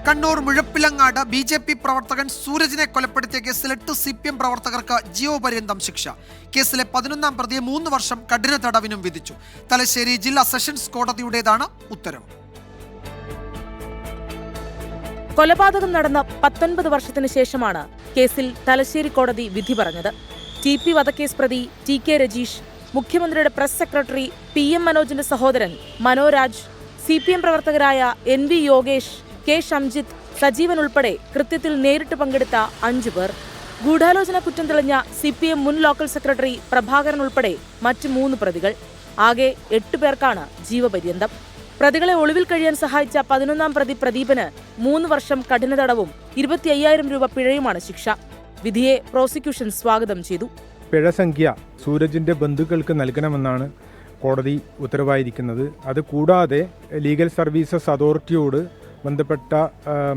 Kannur Muzhappilangad BJP പ്രവർത്തകൻ സൂരജിനെ കൊലപ്പെടുത്തിയ കേസിൽ 8 CPM പ്രവർത്തകർക്ക് ജീവപര്യന്തം ശിക്ഷ. കേസിലെ 11ാം പ്രതിയെ 3 വർഷം കഠിന തടവിനും വിധിച്ചു. തലശ്ശേരി ജില്ലാ സെഷൻസ് കോടതിയുടേതാണ് ഉത്തരവ്. കൊലപാതകം നടന്ന 19 വർഷത്തിനു ശേഷമാണ് കേസിൽ തലശ്ശേരി കോടതി വിധി പറഞ്ഞത്. TP വധക്കേസ് പ്രതി TK രജീഷ്, മുഖ്യമന്ത്രിയുടെ പ്രസ് സെക്രട്ടറി PM മനോജിന്റെ സഹോദരൻ മനോരാജ്, CPM പ്രവർത്തകരായ NV യോഗേഷ്, K ഷംജിത്ത്, സജീവൻ ഉൾപ്പെടെ കൃത്യത്തിൽ നേരിട്ട് പങ്കെടുത്ത 5 പേർ. ഗൂഢാലോചന കുറ്റം തെളിഞ്ഞ CPM മുൻ ലോക്കൽ സെക്രട്ടറി പ്രഭാകരൻ ഉൾപ്പെടെ മറ്റ് 3 പ്രതികൾ. ആകെ 8 പേർക്കാണ് ജീവപര്യന്തം. പ്രതികളെ ഒളിവിൽ കഴിയാൻ സഹായിച്ച 11ാം പ്രതി പ്രദീപന് 3 വർഷം കഠിന തടവും 25,000 രൂപ പിഴയുമാണ് ശിക്ഷ. വിധിയെ പ്രോസിക്യൂഷൻ സ്വാഗതം ചെയ്തു. പിഴസംഖ്യ സൂരജിന്റെ ബന്ധുക്കൾക്ക് നൽകണമെന്നാണ് കോടതി ഉത്തരവായിരിക്കുന്നത്. അതുകൂടാതെ ലീഗൽ സർവീസസ് അതോറിറ്റിയോട്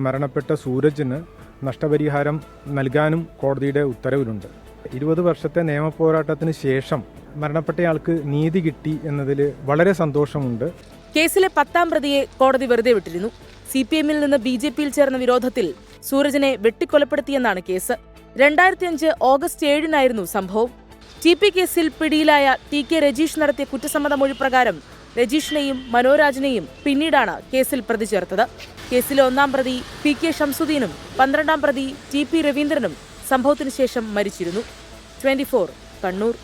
മരണപ്പെട്ട സൂരജിന് നഷ്ടപരിഹാരം നൽകാനും കോടതിയുടെ ഉത്തരവിലുണ്ട്. 20 വർഷത്തെ നിയമപോരാട്ടത്തിന് ശേഷം മരണപ്പെട്ടയാൾക്ക് നീതി കിട്ടി എന്നതിൽ വളരെ സന്തോഷമുണ്ട്. കേസിലെ 10ാം പ്രതിയെ കോടതി വെറുതെ വിട്ടിരുന്നു. CPM-ൽ നിന്ന് BJP-യിൽ ചേർന്ന വിരോധത്തിൽ സൂരജിനെ വെട്ടിക്കൊലപ്പെടുത്തിയെന്നാണ് കേസ്. 2005 ഓഗസ്റ്റ് 7-നായിരുന്നു സംഭവം. TP കേസിൽ പിടിയിലായ TK രജീഷ് നടത്തിയ കുറ്റസമ്മത മൊഴി പ്രകാരം രജീഷിനെയും മനോരാജിനെയും പിന്നീടാണ് കേസിൽ പ്രതി ചേർത്തത്. കേസിലെ 1ാം പ്രതി PK ഷംസുദ്ദീനും 12ാം പ്രതി TP രവീന്ദ്രനും സംഭവത്തിനു ശേഷം മരിച്ചിരുന്നു. 24 കണ്ണൂർ.